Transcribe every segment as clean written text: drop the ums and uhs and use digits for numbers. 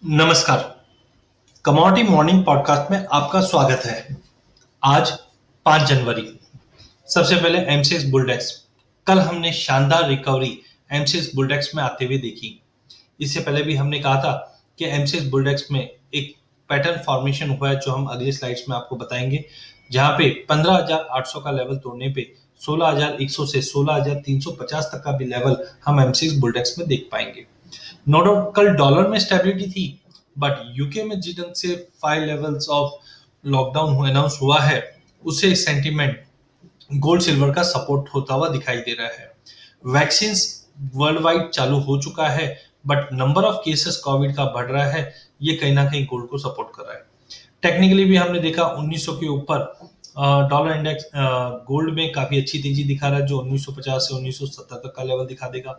नमस्कार। Commodity morning podcast में आपका स्वागत है। आज 5 जनवरी। सबसे पहले एमसीएक्स बुलडेक्स। कल हमने शानदार रिकवरी एमसीएक्स बुलडेक्स में आते हुए देखी। इससे पहले भी हमने कहा था कि एमसीएक्स बुलडेक्स में एक पैटर्न फॉर्मेशन हुआ है जो हम अगली स्लाइड्स में आपको बताएंगे, जहां पे 15,800 का लेवल तोड़ने पे 16,100 से 16,350 तक का भी लेवल हम एमसीएक्स बुलडेक्स में देख पाएंगे। नो डाउट कल डॉलर में स्टेबिलिटी थी, बट यूके में जिस ढंग से 5 लेवल्स ऑफ लॉकडाउन अनाउंस हुआ है, उससे सेंटीमेंट गोल्ड सिल्वर का सपोर्ट होता हुआ दिखाई दे रहा है। वैक्सीन वर्ल्ड वाइड चालू हो चुका है, but number of cases Covid का बढ़ रहा है। ये कहीं ना कहीं गोल्ड को सपोर्ट कर रहा है। टेक्निकली भी हमने देखा 1900 के ऊपर डॉलर इंडेक्स गोल्ड में काफी अच्छी तेजी दिखा रहा है, जो 1950 से 1970 तक का लेवल दिखा देगा।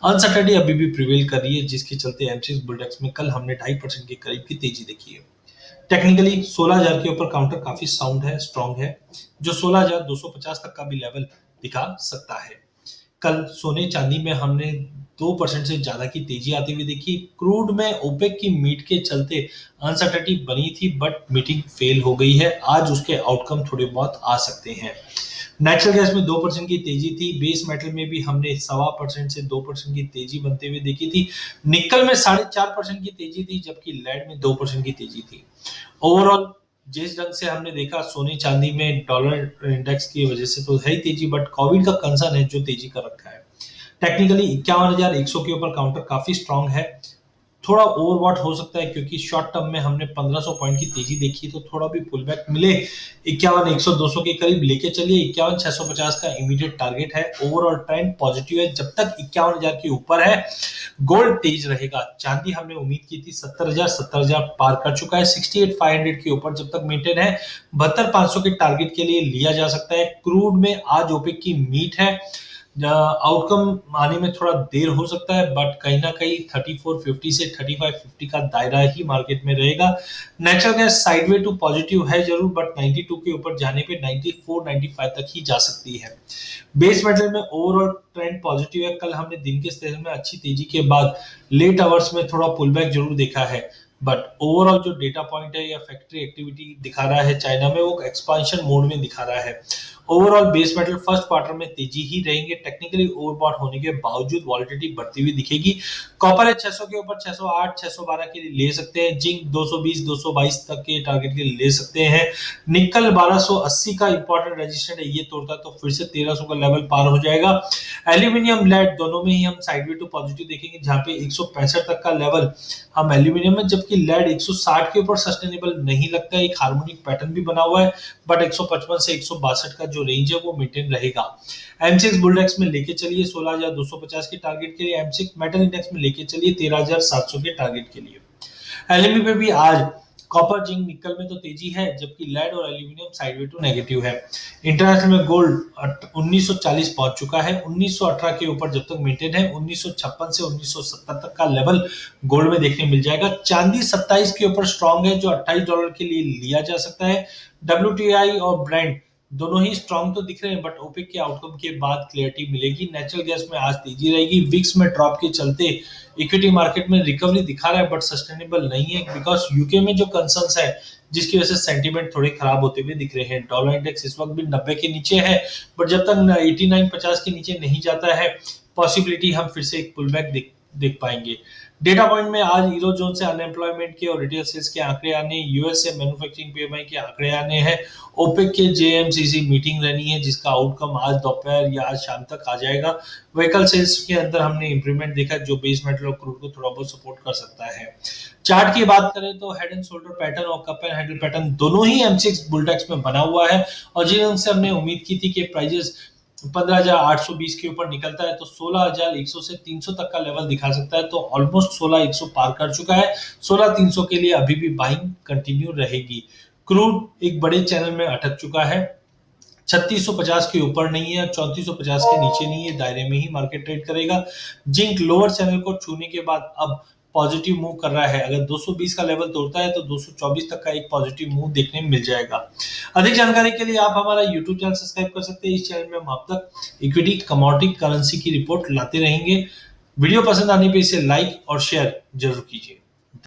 अनसर्टेनिटी अभी भी प्रिवेल कर रही है, जिसके चलते एमसीएक्स बुलडेक्स में कल हमने 2.5% के करीब की तेजी देखी है। टेक्निकली 16,000 के ऊपर काउंटर काफी साउंड है, स्ट्रॉन्ग है, जो 16,250 तक का भी लेवल दिखा सकता है। कल सोने चांदी में हमने 2% से ज्यादा की तेजी आती हुई देखी। क्रूड में ओपेक की मीट के चलते अनसर्टेनिटी बनी थी, बट मीटिंग फेल हो गई है। आज उसके आउटकम थोड़े बहुत आ सकते हैं। नेचुरल गैस में 2% की तेजी थी। बेस मेटल में भी हमने 1.25% से 2% की तेजी बनते हुए देखी थी। निकल में 4.5% की तेजी थी, जबकि लेड में 2% की तेजी थी। ओवरऑल जिस ढंग से हमने देखा सोने चांदी में डॉलर इंडेक्स की वजह से तो है ही तेजी, बट कोविड का कंसर्न है जो तेजी कर रखा है। टेक्निकली 51,100 के ऊपर काउंटर काफी स्ट्रांग है। थोड़ा ओवरबॉट हो सकता है, क्योंकि शॉर्ट टर्म में हमने 1500 पॉइंट की तेजी देखी, तो थोड़ा भी पुल बैक मिले 51,100 200 के करीब लेके चलिए। 51,650 का इमीडिएट टारगेट है। ओवरऑल ट्रेंड पॉजिटिव है। जब तक 51,000 के ऊपर है, गोल्ड तेज रहेगा। चांदी हमने उम्मीद की थी 70,000 पार कर चुका है। 68,500 के ऊपर जब तक मेंटेन है, 72,500 के टारगेट के लिए लिया जा सकता है। क्रूड में आज ओपेक की मीट है। आउटकम आने में थोड़ा देर हो सकता है, बट कहीं ना कहीं 3450 से 3550 का दायरा ही मार्केट में रहेगा। Natural gas sideway to positive है जरूर, बट 92 के ऊपर जाने पे 94 95 तक ही जा सकती है। बेस मेटल में ओवरऑल ट्रेंड पॉजिटिव है। कल हमने दिन के सेशन में अच्छी तेजी के बाद लेट आवर्स में थोड़ा पुल बैक जरूर देखा है, बट ओवरऑल जो डेटा पॉइंट है या फैक्ट्री एक्टिविटी दिखा रहा है चाइना में, वो एक्सपांशन मोड में दिखा रहा है। Overall base metal first quarter में तेजी ही रहेंगे। टेक्निकली ओवरबॉट होने के बावजूद वॉलिटिलिटी बढ़ती हुई दिखेगी। कॉपर है 600 के ऊपर 608 612 के लिए ले सकते हैं। जिंक 220 222 तक के टारगेट के लिए ले सकते हैं। निकल 1280 का इंपॉर्टेंट रेजिस्टेंस है, ये तोड़ता तो फिर से 1300 का लेवल पार हो जाएगा। एल्यूमिनियम लेड दोनों में ही हम साइडवे टू पॉजिटिव देखेंगे, जहां पे 165 तक का लेवल हम एल्यूमिनियम में, जबकि लेड 160 के ऊपर सस्टेनेबल नहीं लगता है। एक हार्मोनिक पैटर्न भी बना हुआ है, बट 155 से 162 का जो रेंज है वो मेंटेन रहेगा। एमसीएक्स बुलडेक्स में लेके चलिए 16,250 के टारगेट के लिए। एमसीएक्स मेटल इंडेक्स में लेके चलिए 13,700 के टारगेट के लिए। एलएमई पे भी आज कॉपर जिंक निकल में तो तेजी है, जबकि लेड और एल्यूमिनियम साइडवे टू नेगेटिव है। इंटरनेशनल में गोल्ड 1940 पहुंच चुका है। 1918 के ऊपर जब तक मेंटेन है, 1956 से 1970 तक का लेवल गोल्ड में देखने मिल जाएगा। चांदी 27 के ऊपर स्ट्रांग है, जो $28 के लिए लिया जा सकता है। डब्ल्यूटीआई और ब्रांड दोनों ही स्ट्रांग तो दिख रहे हैं, बट ओपेक के आउटकम के बाद क्लियरिटी मिलेगी। नेचुरल गैस में आज तेजी रहेगी। विक्स में ड्रॉप के चलते इक्विटी मार्केट में रिकवरी दिखा रहा है, बट सस्टेनेबल नहीं है, बिकॉज यूके में जो कंसर्न्स है, जिसकी वजह से सेंटीमेंट थोड़े खराब होते हुए दिख रहे हैं। डॉलर इंडेक्स इस वक्त भी 90 के नीचे है, बट जब तक 89-50 के नीचे नहीं जाता है, पॉसिबिलिटी हम फिर से एक पुल बैक देख पाएंगे। डेटा पॉइंट में आज यूरो जोन से अनएम्प्लॉयमेंट के और रिटेल सेल्स के आंकड़े आने, यूएस से मैन्युफैक्चरिंग पीएमआई के आंकड़े आने हैं। ओपेक के जेएमसीसी मीटिंग रहनी है, जिसका आउटकम आज दोपहर या आज शाम तक आ जाएगा। व्हीकल सेल्स के अंदर हमने इंप्रूवमेंट देखा, जो बेस मेटल और क्रूड को थोड़ा बहुत सपोर्ट कर सकता है। चार्ट की बात करें तो हेड एंड शोल्डर पैटर्न और कप एंड हैंडल पैटर्न दोनों ही एमसीएक्स बुलडेक्स में बना हुआ है, और जिनसे हमने उम्मीद की थी कि प्राइजेस 15,820 के ऊपर निकलता है तो 16,100 से 300 तक का लेवल दिखा सकता है, तो ऑलमोस्ट 16,100 पार कर चुका है। 16,300 के लिए अभी भी बाइंग कंटिन्यू रहेगी। क्रूड एक बड़े चैनल में अटक चुका है, 3650 के ऊपर नहीं है, 3450 के नीचे नहीं है, दायरे में ही मार्केट ट्रेड करेगा। जिंक लोअर चैनल को छूने के बाद अब पॉजिटिव मूव कर रहा है। अगर 220 का लेवल तोड़ता है तो 224 तक का एक पॉजिटिव मूव देखने में मिल जाएगा। अधिक जानकारी के लिए आप हमारा यूट्यूब चैनल सब्सक्राइब कर सकते हैं। इस चैनल में हम आप तक इक्विटी, कमोडिटी, करेंसी की रिपोर्ट लाते रहेंगे। वीडियो पसंद आने पे इसे लाइक और शेयर जरूर कीजिए।